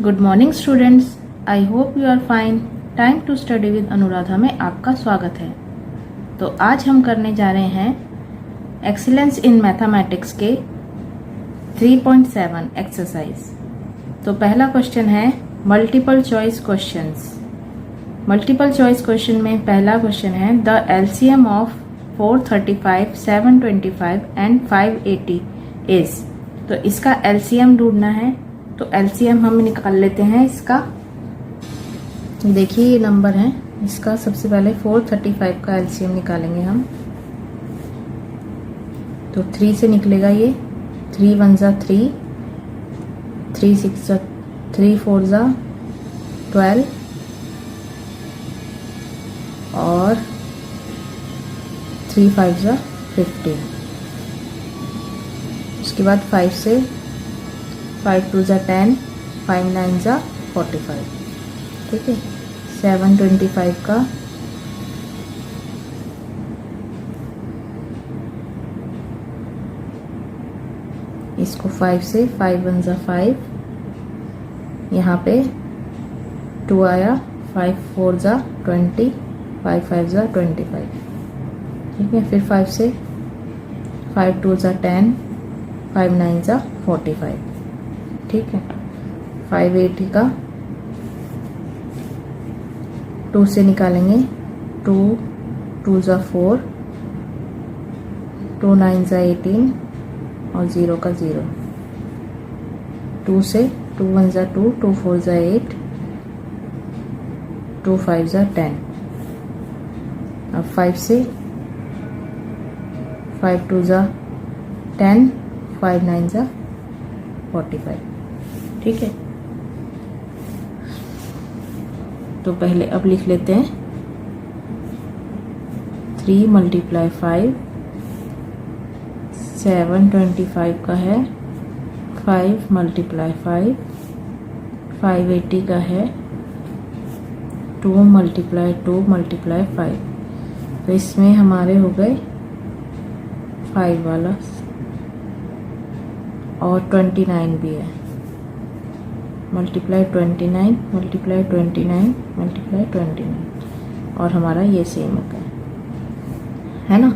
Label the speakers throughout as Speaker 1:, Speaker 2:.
Speaker 1: Good morning students, I hope you are fine. Time to study with Anuradha में आपका स्वागत है। तो आज हम करने जा रहे हैं एक्सीलेंस इन मैथमेटिक्स के 3.7 एक्सरसाइज। तो पहला क्वेश्चन है multiple choice questions. Multiple choice question में पहला क्वेश्चन है the LCM of 435, 725 and 580 is. तो इसका एलसीएम ढूंढना है। तो एलसीएम हम निकाल लेते हैं इसका। देखिए ये नंबर है इसका। सबसे पहले 435 का एलसीएम निकालेंगे हम। तो 3 से निकलेगा ये। 3 1 जा 3, 3 6 जा 3 4 जा 12 और 3 5 जा 15। उसके बाद 5 से 5 2 जा 10, 5 9 जा 45। ठीक है। 725 का इसको 5 से 5 1 जा 5, यहाँ पे 2 आया, 5 4 जा 20, 5 5 जा 25। ठीक है। फिर 5 से 5 2 जा 10, 5 9 जा 45। ठीक है। 580 का 2 से निकालेंगे। 2 2 जा 4, 2 9 जा 18 और 0 का 0। 2 से 2 1 जा 2, 2 4 जा 8, 2 5 जा 10। अब 5 से 5 2 जा 10, 5 9 जा 45। ठीक है। तो पहले अब लिख लेते हैं 3 × 5, 725 का है 5 × 5, 580 का है 2 × 2 × 5। तो इसमें हमारे हो गए 5 वाला और 29 भी है। मल्टीप्लाई 29 × 29 × 29 और हमारा ये सेम हो गया है ना।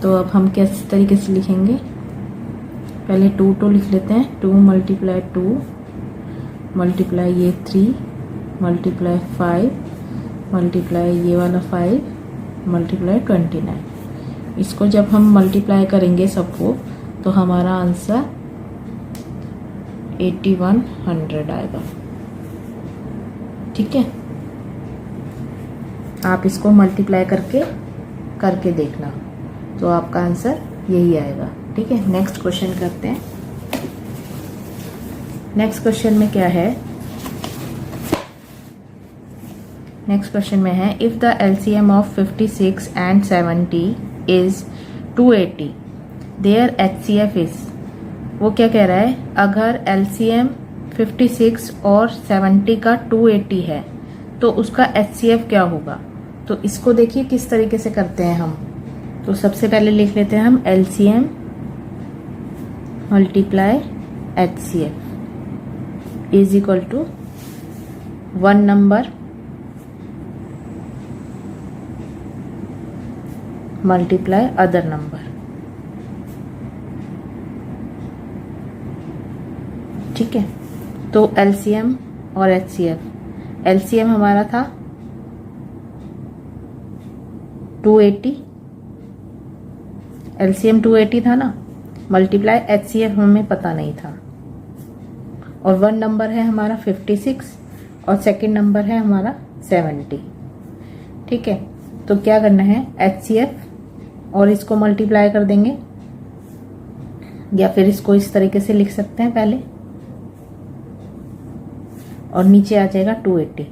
Speaker 1: तो अब हम किस तरीके से लिखेंगे, पहले 2 2 लिख लेते हैं। 2 × 2 मल्टीप्लाई ये 3 मल्टीप्लाई 5 मल्टीप्लाई ये वाला 5 मल्टीप्लाई 29। इसको जब हम मल्टीप्लाई करेंगे सबको तो हमारा आंसर 8100 आएगा। ठीक है। आप इसको मल्टीप्लाई करके देखना तो आपका आंसर यही आएगा। ठीक है। नेक्स्ट क्वेश्चन करते हैं। नेक्स्ट क्वेश्चन में क्या है, नेक्स्ट क्वेश्चन में है if the LCM of 56 and 70 is 280 their HCF is. वो क्या कह रहा है, अगर एलसीएम 56 और 70 का 280 है तो उसका एचसीएफ क्या होगा। तो इसको देखिए किस तरीके से करते हैं हम। तो सबसे पहले लिख लेते हैं हम LCM multiply HCF is equal to 1 number multiply other number. ठीक है। तो एलसीएम और एचसीएफ, एलसीएम हमारा था 280, एलसीएम 280 था ना, मल्टीप्लाई एचसीएफ हमें पता नहीं था। और 1 नंबर है हमारा 56 और सेकंड नंबर है हमारा 70। ठीक है। तो क्या करना है, एचसीएफ और इसको मल्टीप्लाई कर देंगे, या फिर इसको इस तरीके से लिख सकते हैं पहले और नीचे आ जाएगा 280।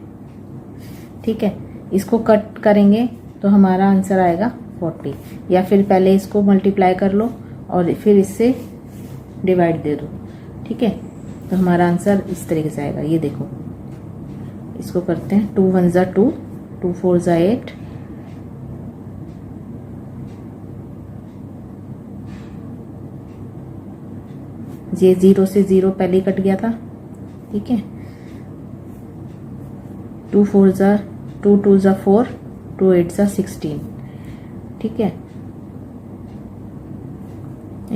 Speaker 1: ठीक है। इसको कट करेंगे तो हमारा आंसर आएगा 40, या फिर पहले इसको मल्टीप्लाई कर लो और फिर इससे डिवाइड दे दो। ठीक है। तो हमारा आंसर इस तरीके से आएगा। ये देखो, इसको करते हैं 2 1 जा 2, 2 4 जा 8, ये 0 से 0 पहले ही कट गया था। ठीक है। 2 4 ज़ा 2 2 ज़ा 4, 2 8 ज़ा 16, ठीक है।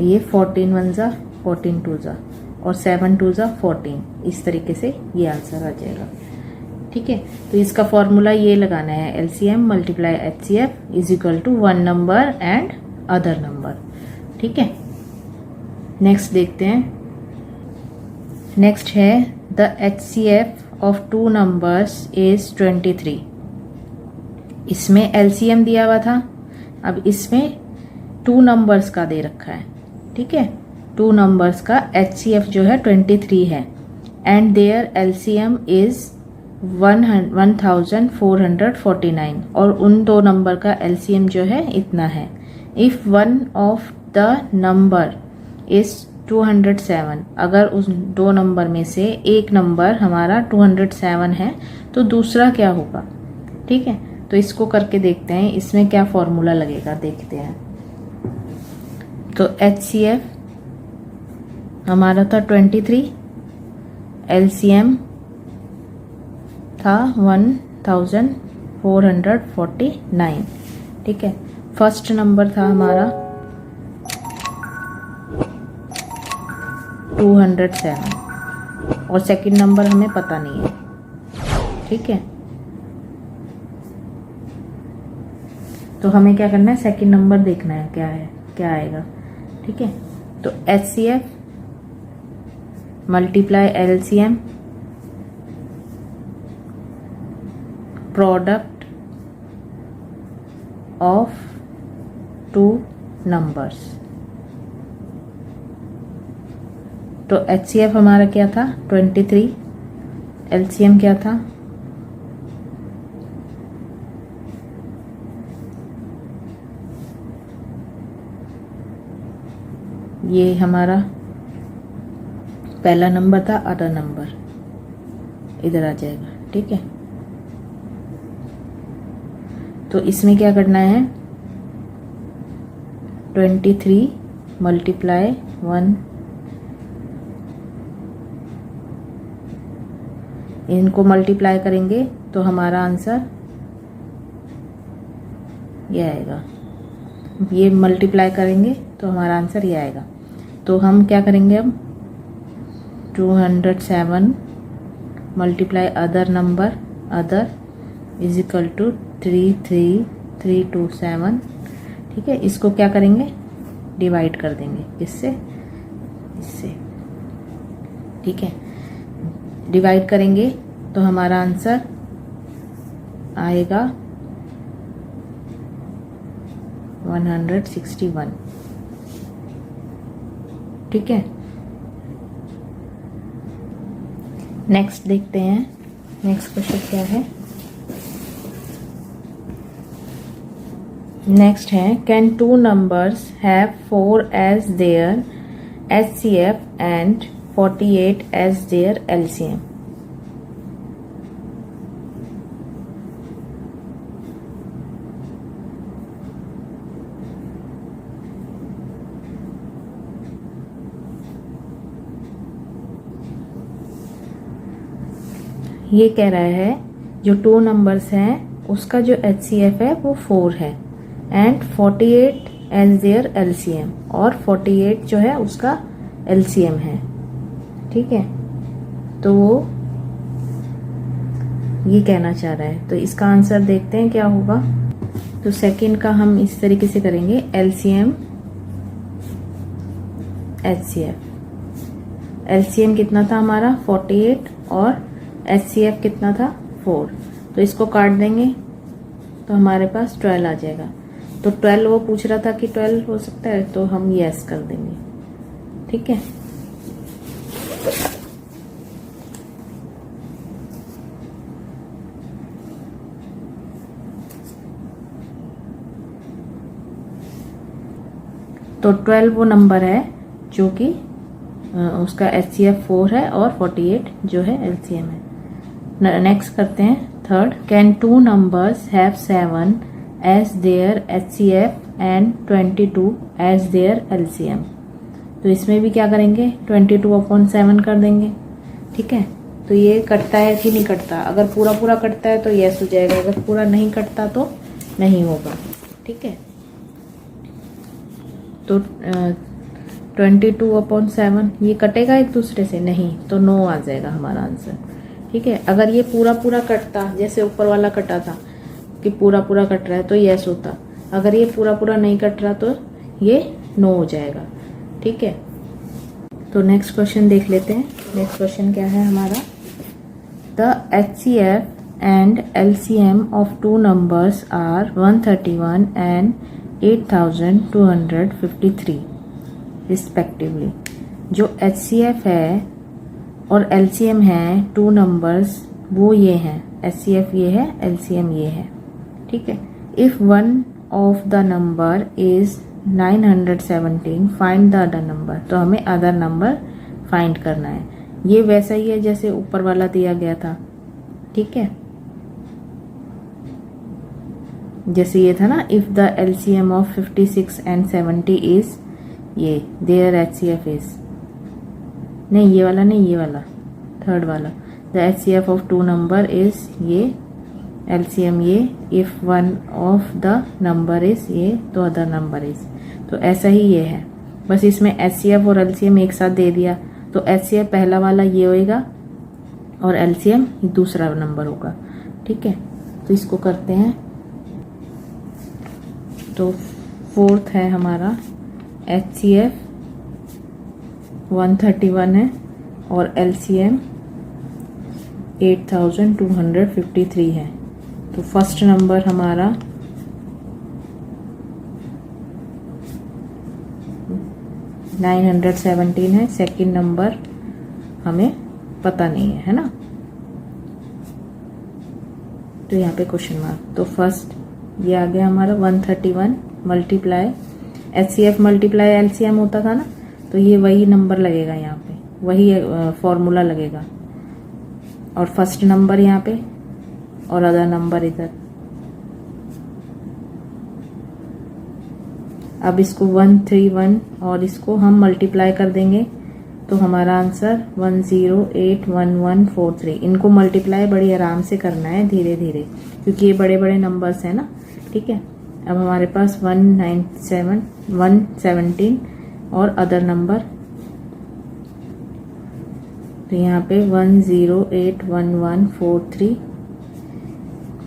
Speaker 1: ये 14 1 ज़ा 14 2 ज़ा और 7 2 ज़ा 14, इस तरीके से ये आंसर आ जाएगा, ठीक है। तो इसका फॉर्मूला ये लगाना है, LCM multiply HCF is equal to 1 number and other number, ठीक है। नेक्स्ट देखते हैं। नेक्स्ट है the HCF of 2 numbers is 23। इसमें LCM दिया हुआ था, अब इसमें 2 नंबर्स का दे रखा है, ठीक है। 2 नंबर्स का HCF जो है 23 है एंड देयर LCM इज 1449 और उन 2 नंबर का LCM जो है इतना है। If one of the number is 207, अगर उस 2 नंबर में से एक नंबर हमारा 207 है तो दूसरा क्या होगा, ठीक है। तो इसको करके देखते हैं, इसमें क्या फॉर्मूला लगेगा देखते हैं। तो HCF हमारा था 23, LCM था 1449, ठीक है। फर्स्ट नंबर था हमारा 207 और सेकंड नंबर हमें पता नहीं है, ठीक है। तो हमें क्या करना है, सेकंड नंबर देखना है क्या है, क्या आएगा, ठीक है। तो HCF multiply LCM product of 2 numbers. तो HCF हमारा क्या था 23, LCM क्या था ये हमारा पहला नंबर था, अदर नंबर इधर आ जाएगा, ठीक है। तो इसमें क्या करना है, 23 मल्टीप्लाई 1, इनको मल्टीप्लाई करेंगे तो हमारा आंसर ये आएगा। ये मल्टीप्लाई करेंगे तो हमारा आंसर ये आएगा। तो हम क्या करेंगे अब, 207 multiply other number, other is equal to 33327, ठीक है। इसको क्या करेंगे, डिवाइड कर देंगे, किससे, इससे, ठीक है। डिवाइड करेंगे तो हमारा आंसर आएगा 161, ठीक है। नेक्स्ट देखते हैं, नेक्स्ट क्वेश्चन क्या है। नेक्स्ट है, can 2 numbers have 4 as their HCF and 48 as their LCM। ये कह रहा है जो 2 नंबर्स हैं उसका जो HCF है वो 4 है एंड 48 एज देयर LCM, और 48 जो है उसका LCM है, ठीक है। तो वो ये कहना चाह रहा है, तो इसका आंसर देखते हैं क्या होगा। तो सेकंड का हम इस तरीके से करेंगे, LCM HCF। LCM कितना था हमारा 48 और HCF कितना था 4, तो इसको काट देंगे तो हमारे पास 12 आ जाएगा। तो 12 वो पूछ रहा था कि 12 हो सकता है, तो हम यस कर देंगे, ठीक है। तो 12 वो नंबर है जो कि उसका HCF 4 है और 48 जो है LCM है। नेक्स्ट करते हैं third, can 2 numbers have 7 as their HCF and 22 as their LCM। तो इसमें भी क्या करेंगे, 22/7 कर देंगे, ठीक है। तो ये कटता है कि नहीं कटता। अगर पूरा पूरा कटता है तो यस हो जाएगा, अगर पूरा नहीं कटता तो नहीं होगा। ठीक है, तो 22/7 ये कटेगा एक दूसरे से, नहीं, तो नो आ जाएगा हमारा आंसर। ठीक है, अगर ये पूरा पूरा कटता, जैसे ऊपर वाला कटा था कि पूरा पूरा कट रहा है, तो यस होता। अगर ये पूरा पूरा नहीं कट रहा तो ये नो हो जाएगा। ठीक है, तो नेक्स्ट क्वेश्चन देख लेते हैं। नेक्स्ट क्वेश्चन क्या है हमारा, the HCF and LCM of two numbers are 131 and 8253 respectively। जो HCF है और LCM है टू नंबर्स, वो ये हैं, HCF ये है, LCM ये है। ठीक है, if one of the number is 917 find the other number. तो हमें अदर नंबर फाइंड करना है। ये वैसा ही है जैसे ऊपर वाला दिया गया था। ठीक है, जैसे ये था ना, if the LCM of 56 and 70 is ये, देयर HCF इज, नहीं ये वाला नहीं, ये वाला थर्ड वाला, the HCF of two number is ये, LCM ये, if one of the number is ये, तो अदर नंबर इज। तो ऐसा ही ये है, बस इसमें HCF और LCM एक साथ दे दिया। तो HCF पहला वाला ये होएगा और LCM दूसरा नंबर होगा। ठीक है, तो इसको करते हैं। तो फोर्थ है हमारा HCF 131 है और LCM 8253 है। तो फर्स्ट नंबर हमारा 917 है, सेकंड नंबर हमें पता नहीं है ना, तो यहाँ पे क्वेश्चन मार्क। तो फर्स्ट ये आ गया हमारा 131 मल्टीप्लाई HCF मल्टीप्लाई LCM होता था ना, तो ये वही नंबर लगेगा यहाँ पे, वही फॉर्मूला लगेगा। और फर्स्ट नंबर यहाँ पे और अदर नंबर इधर। अब इसको 131 और इसको हम मल्टीप्लाई कर देंगे तो हमारा आंसर 1081143। इनको मल्टीप्लाई बड़ी आराम से करना है, धीरे धीरे, क्योंकि ये बड़े बड़े नंबर्स हैं ना। ठीक है, अब हमारे पास 117 और अदर नंबर, तो यहाँ पे 1081143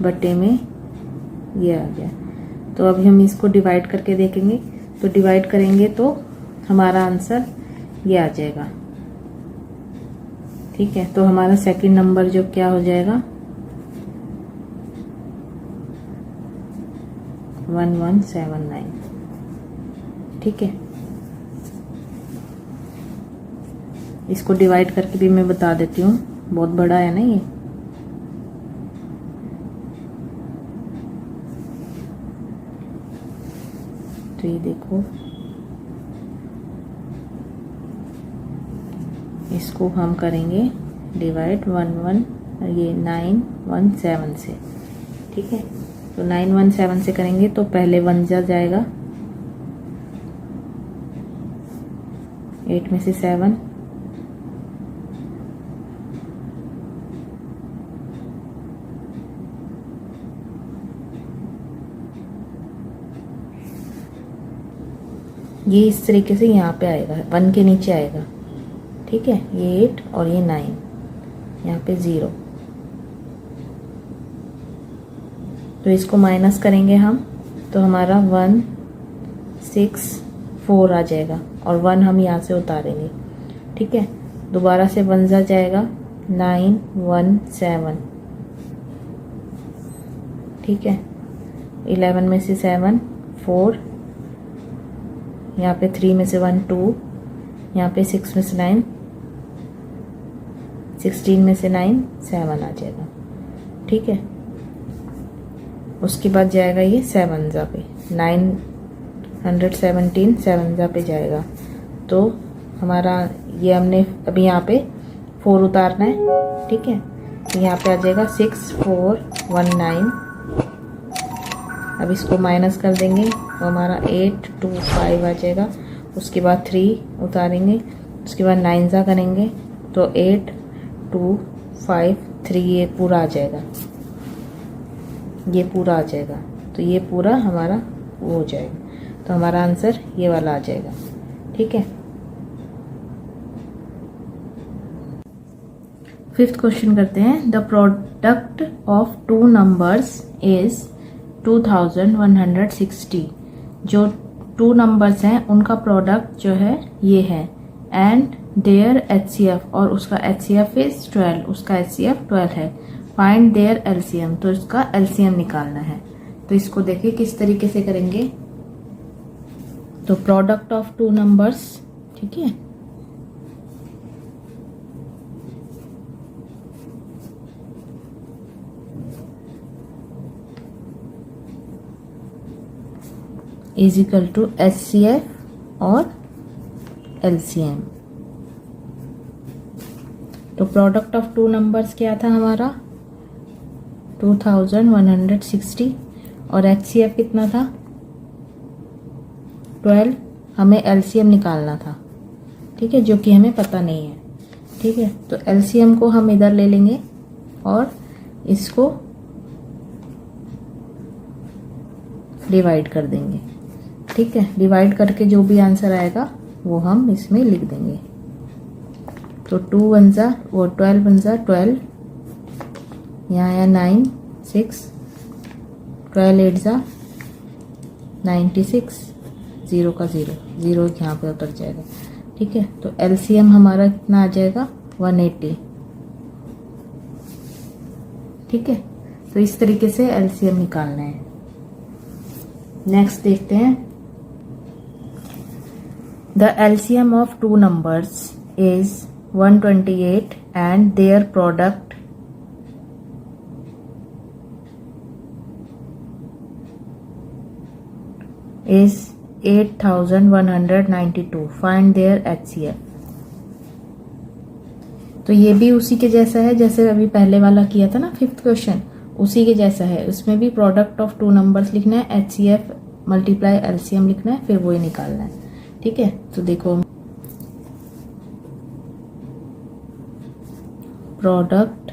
Speaker 1: बटे में ये आ गया। तो अभी हम इसको डिवाइड करके देखेंगे। तो डिवाइड करेंगे तो हमारा आंसर ये आ जाएगा। ठीक है, तो हमारा सेकंड नंबर जो क्या हो जाएगा 1179। ठीक है, इसको डिवाइड करके भी मैं बता देती हूँ, बहुत बड़ा है ना ये। तो ये देखो, इसको हम करेंगे डिवाइड 917 से। ठीक है, तो 917 से करेंगे तो पहले 1 जाएगा, 8 में से 7, ये इस तरीके से यहाँ पे आएगा, 1 के नीचे आएगा। ठीक है, ये 8 और ये 9, यहाँ पे 0। तो इसको माइनस करेंगे हम, तो हमारा 164 आ जाएगा और 1 हम यहाँ से उतारेंगे। ठीक है, दोबारा से 1 जाएगा, 917। ठीक है, 11 में से 7, 4, यहाँ पे 3 में से 1, 2, यहाँ पे 6 में से 9, 16 में से 9, 7 आ जाएगा। ठीक है, उसके बाद जाएगा ये 7 पे, 917 7 पे जाएगा। तो हमारा ये हमने अभी यहाँ पे 4 उतारना है। ठीक है, तो यहाँ पे आ जाएगा 6419। अब इसको माइनस कर देंगे तो हमारा 825 आ जाएगा। उसके बाद 3 उतारेंगे, उसके बाद 9 करेंगे तो 8 2 5 3 ये पूरा आ जाएगा, ये पूरा आ जाएगा, तो ये पूरा हमारा वो हो जाएगा, तो हमारा आंसर ये वाला आ जाएगा। ठीक है। 5th क्वेश्चन करते हैं। The product of two numbers is 2160। जो टू नंबर्स हैं उनका प्रोडक्ट जो है ये है, एंड देयर HCF, और उसका HCF इज 12, उसका HCF 12 है। फाइंड देयर LCM, तो इसका LCM निकालना है। तो इसको देखिए किस तरीके से करेंगे। तो प्रोडक्ट ऑफ टू नंबर्स, ठीक है, इज इक्वल टू HCF और LCM। तो प्रोडक्ट ऑफ टू नंबर्स क्या था हमारा 2160, और HCF कितना था 12। हमें LCM निकालना था, ठीक है, जो कि हमें पता नहीं है। ठीक है, तो LCM को हम इधर ले लेंगे और इसको डिवाइड कर देंगे। ठीक है, डिवाइड करके जो भी आंसर आएगा वो हम इसमें लिख देंगे। तो 2 1 जा वो 12 1 जा 12, यहाँ आया 9 6, 12 8 जा 96, 0 का 0 0 यहाँ पे उतर जाएगा। ठीक है, तो LCM हमारा कितना आ जाएगा 180। ठीक है, तो इस तरीके से LCM निकालना है। नेक्स्ट देखते हैं। The LCM of two numbers is 128 and their product is 8192। Find their HCF। तो ये भी उसी के जैसा है जैसे अभी पहले वाला किया था ना 5th क्वेश्चन, उसी के जैसा है। उसमें भी प्रोडक्ट ऑफ टू नंबर्स लिखना है, HCF मल्टीप्लाई LCM लिखना है, फिर वो ही निकालना है। ठीक है, तो देखो product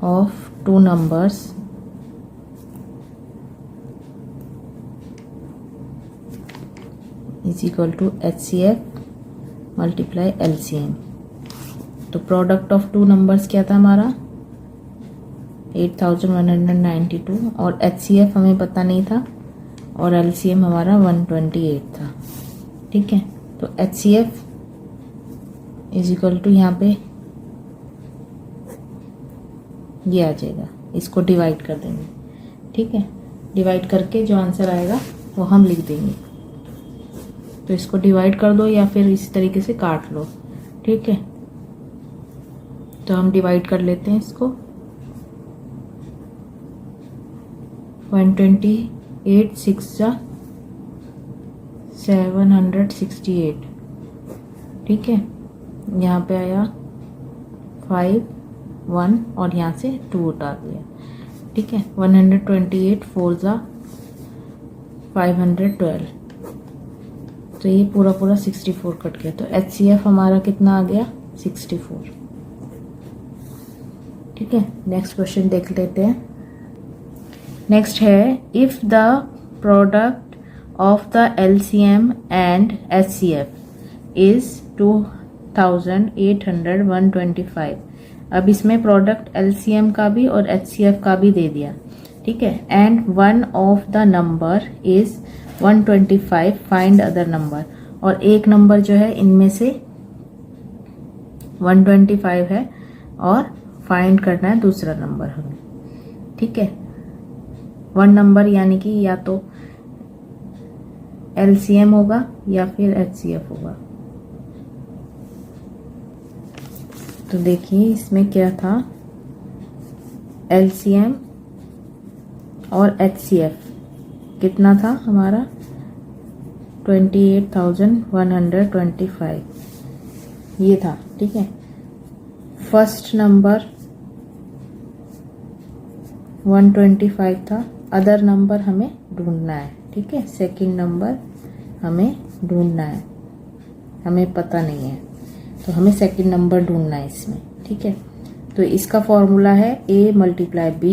Speaker 1: of two numbers is equal to HCF multiply LCM। तो प्रोडक्ट ऑफ टू नंबर्स क्या था हमारा 8192, और HCF हमें पता नहीं था, और LCM हमारा 128 था। ठीक है, तो HCF इज इक्वल टू यहाँ पे ये आ जाएगा, इसको डिवाइड कर देंगे। ठीक है, डिवाइड करके जो आंसर आएगा वो हम लिख देंगे। तो इसको डिवाइड कर दो या फिर इसी तरीके से काट लो। ठीक है, तो हम डिवाइड कर लेते हैं इसको। 128 6 जा 768। ठीक है, यहाँ पे आया 5 1 और यहाँ से 2 उतार दिया। ठीक है, 128 4 जा 512, तो ये पूरा पूरा 64 कट गया। तो HCF हमारा कितना आ गया 64। ठीक है, नेक्स्ट क्वेश्चन देख लेते हैं। नेक्स्ट है, if the product of the LCM and HCF is 2800 125। अब इसमें प्रोडक्ट LCM का भी और HCF का भी दे दिया। ठीक है, and one of the number is 125, find other number. और एक नंबर जो है इनमें से 125 है और फाइंड करना है दूसरा नंबर हमें। ठीक है, वन नंबर यानी कि या तो LCM होगा या फिर HCF होगा। तो देखिए इसमें क्या था, LCM और HCF कितना था हमारा 28,125 ये था। ठीक है, फर्स्ट नंबर 125 था, अदर नंबर हमें ढूंढना है। ठीक है, सेकंड नंबर हमें ढूंढना है, हमें पता नहीं है, तो हमें सेकंड नंबर ढूंढना है इसमें। ठीक है, तो इसका फॉर्मूला है a multiply b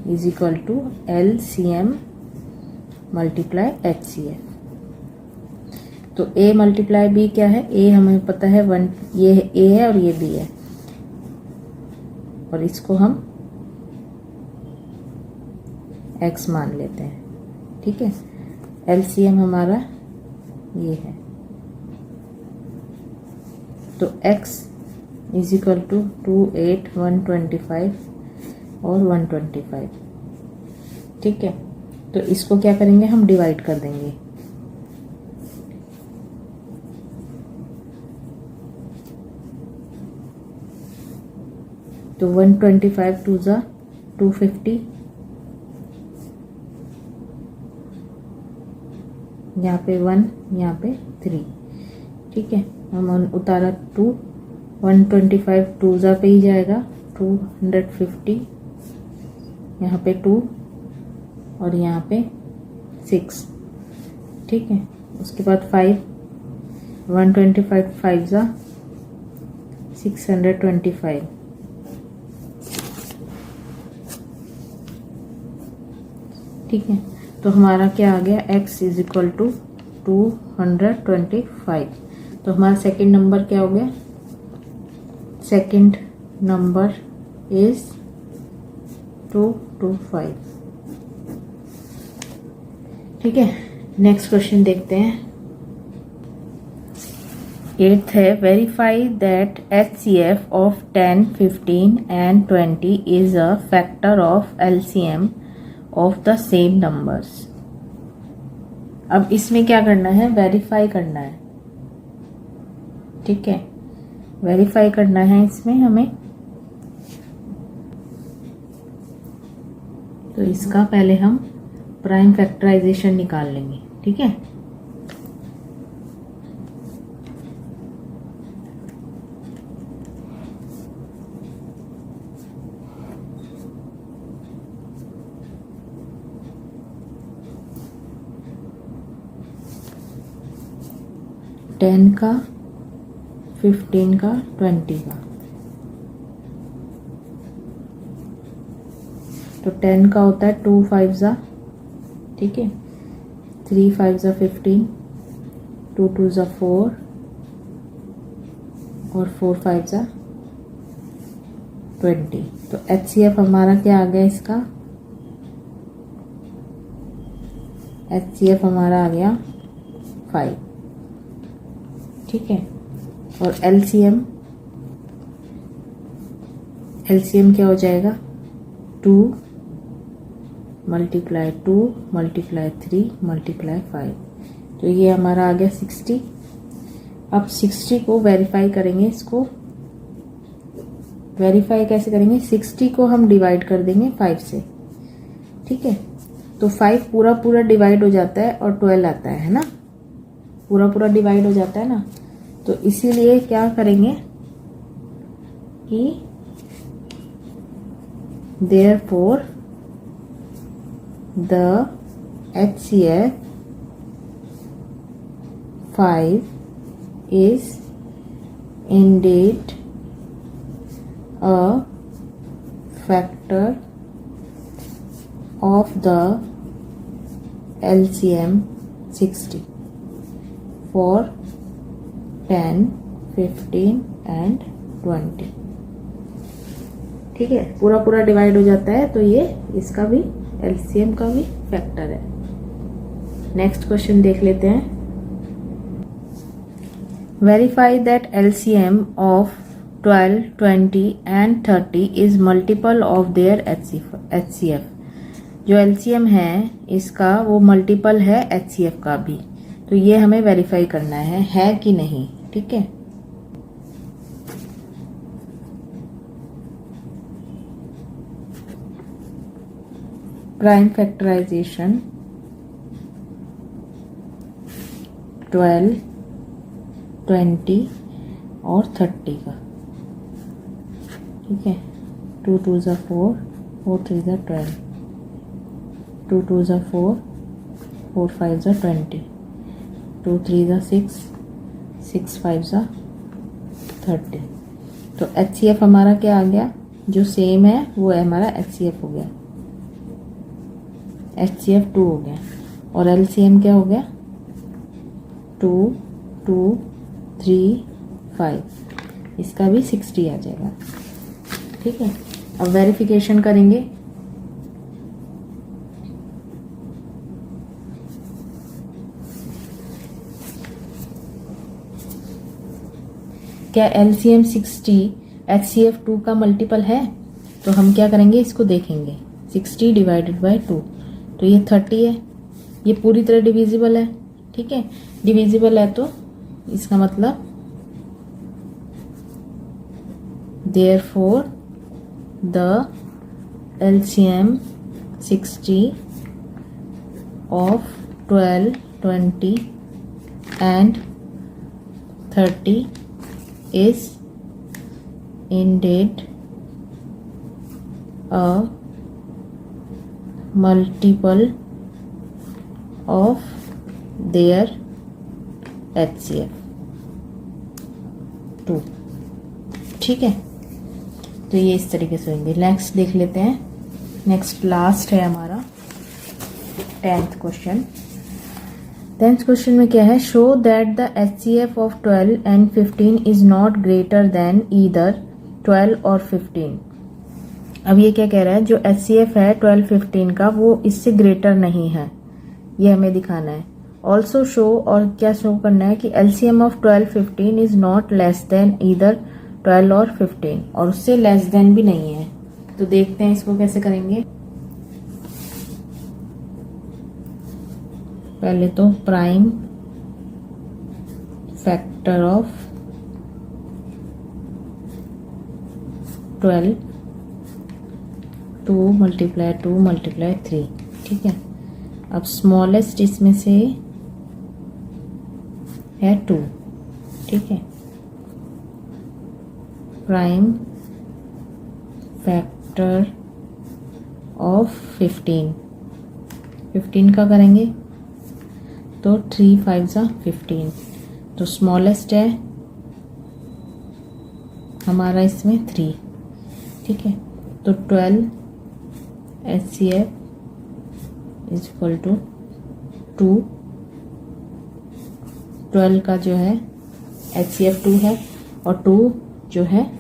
Speaker 1: is equal to LCM multiply HCF। तो a मल्टीप्लाई b क्या है, a हमें पता है 1, ये a है और ये b है, और इसको हम x मान लेते हैं। ठीक है, LCM हमारा ये है, तो x इज इक्वल टू 2, 8, 125 और 125। ठीक है, तो इसको क्या करेंगे, हम डिवाइड कर देंगे। तो 125 टू ज़ा 250, यहाँ पे 1, यहाँ पे 3। ठीक है, हम उतारा 2, 125 टू ज़ा पे ही जाएगा, 250, यहाँ पे 2 और यहाँ पे 6। ठीक है, उसके बाद 5, 125 5 ज़ा 625। ठीक है, तो हमारा क्या आ गया, x इज इक्वल टू 225। तो हमारा सेकंड नंबर क्या हो गया, सेकंड नंबर इज 225। ठीक है, नेक्स्ट क्वेश्चन देखते हैं। 8th है, verify that HCF of 10, 15 and 20 is a factor of LCM of the same numbers. अब इसमें क्या करना है, वेरीफाई करना है। ठीक है, वेरीफाई करना है इसमें हमें। तो इसका पहले हम प्राइम फैक्टराइजेशन निकाल लेंगे। ठीक है, टेन का, 15 का, 20 का। तो 10 का होता है 2 5 ज़ा, ठीक है, 3 5 ज़ा 15, 2 2 ज़ा 4 और 4 5 ज़ा 20। तो HCF हमारा क्या आ गया इसका, HCF हमारा आ गया 5। ठीक है, और LCM क्या हो जाएगा, 2 मल्टीप्लाई 2 मल्टीप्लाई 3 मल्टीप्लाई 5। तो ये हमारा आ गया 60। अब 60 को वेरीफाई करेंगे। इसको वेरीफाई कैसे करेंगे, 60 को हम डिवाइड कर देंगे 5 से। ठीक है, तो 5 पूरा पूरा डिवाइड हो जाता है और 12 आता है ना, पूरा पूरा डिवाइड हो जाता है ना। तो इसीलिए क्या करेंगे कि therefore the HCF 5 is indeed a factor of the LCM 60 for 10, 15 and 20। ठीक है, पूरा पूरा डिवाइड हो जाता है, तो ये इसका भी LCM का भी फैक्टर है। नेक्स्ट क्वेश्चन देख लेते हैं। Verify that LCM of 12, 20 and 30 is multiple of their HCF। जो LCM है इसका वो मल्टीपल है HCF का भी। तो ये हमें वेरीफाई करना है कि नहीं। ठीक है, प्राइम फैक्टराइजेशन 12, 20 और 30 का। ठीक है, 2 2 ज़ा 4, 4 3 ज़ा 12, 2 2 ज़ा 4, 4 5 ज़ा 20, 2 3 ज़ा 6, 6 5 ज़ा 30। तो HCF हमारा क्या आ गया, जो सेम है वो है हमारा HCF हो गया, HCF 2 हो गया, और LCM क्या हो गया 2 2 3 5, इसका भी 60 आ जाएगा। ठीक है, अब वेरिफिकेशन करेंगे। क्या LCM 60 HCF 2 का मल्टीपल है? तो हम क्या करेंगे, इसको देखेंगे। 60 डिवाइडेड बाय 2, तो ये 30 है, ये पूरी तरह डिविजिबल है। ठीक है, डिविजिबल है तो इसका मतलब therefore the LCM 60 of 12, 20 and 30 is indeed a multiple of their HCF 2। ठीक है, तो ये इस तरीके से होंगे। नेक्स्ट देख लेते हैं। नेक्स्ट लास्ट है हमारा 10th क्वेश्चन। 10th क्वेश्चन में क्या है, show that the HCF of 12 and 15 is not greater than either 12 और 15। अब ये क्या कह रहा है, जो HCF है 12 15 का वो इससे ग्रेटर नहीं है, ये हमें दिखाना है। ऑल्सो शो, और क्या शो करना है कि LCM of 12 15 is not less than either 12 और 15, और उससे लेस देन भी नहीं है। तो देखते हैं इसको कैसे करेंगे। पहले तो prime factor of 12 2 multiply 2 multiply 3। ठीक है, अब स्मॉलेस्ट इसमें से है 2। ठीक है, प्राइम फैक्टर ऑफ 15 का करेंगे तो 3 5 15, तो स्मॉलेस्ट है हमारा इसमें 3। ठीक है, तो 12 HCF इज इक्वल टू 2। 12 का जो है HCF 2 है, और 2 जो है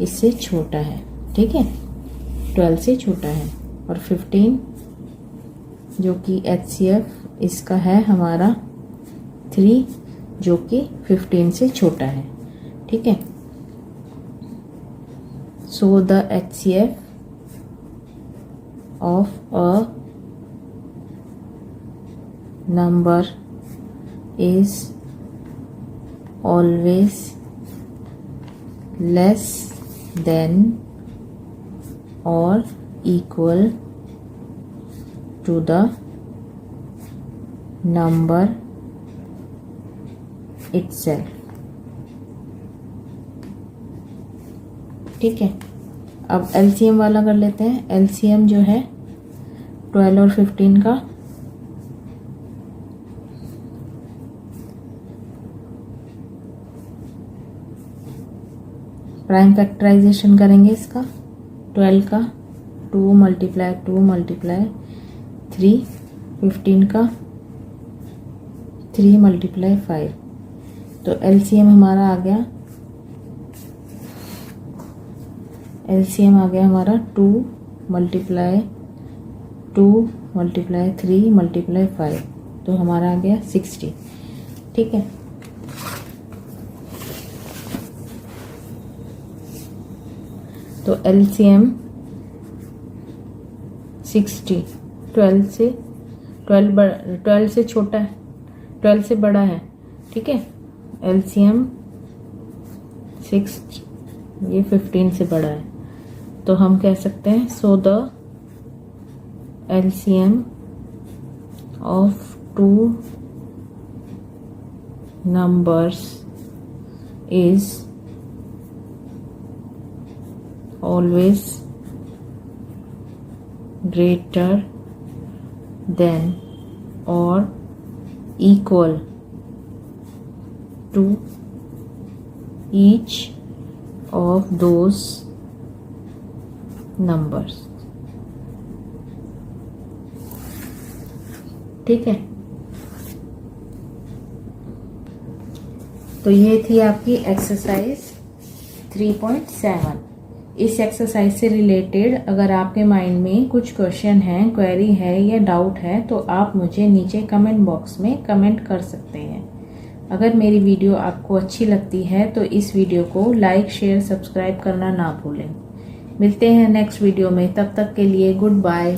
Speaker 1: इससे छोटा है। ठीक है, 12 से छोटा है, और 15 जो कि HCF इसका है हमारा 3, जो कि 15 से छोटा है। ठीक है, so the HCF of a number is always less than और equal to the number itself। ठीक है, अब LCM वाला कर लेते हैं। LCM जो है 12 और 15 का, प्राइम फैक्टराइजेशन करेंगे इसका। 12 का 2 मल्टीप्लाई 2 मल्टीप्लाई 3, 15 का 3 मल्टीप्लाई 5, तो LCM हमारा आ गया, LCM आ गया हमारा 2 मल्टीप्लाई 2 मल्टीप्लाई 3 मल्टीप्लाई 5, तो हमारा आ गया 60। ठीक है, तो LCM 60 12 से छोटा है, 12 से बड़ा है। ठीक है, LCM 6, ये 15 से बड़ा है, तो हम कह सकते हैं so the LCM of 2 numbers is always greater than और equal to each of those numbers. ठीक है, तो ये थी आपकी एक्सरसाइज 3.7। इस एक्सरसाइज से रिलेटेड अगर आपके माइंड में कुछ क्वेश्चन है, क्वेरी है या डाउट है तो आप मुझे नीचे कमेंट बॉक्स में कमेंट कर सकते हैं। अगर मेरी वीडियो आपको अच्छी लगती है तो इस वीडियो को लाइक, शेयर, सब्सक्राइब करना ना भूलें। मिलते हैं नेक्स्ट वीडियो में, तब तक के लिए गुड बाय।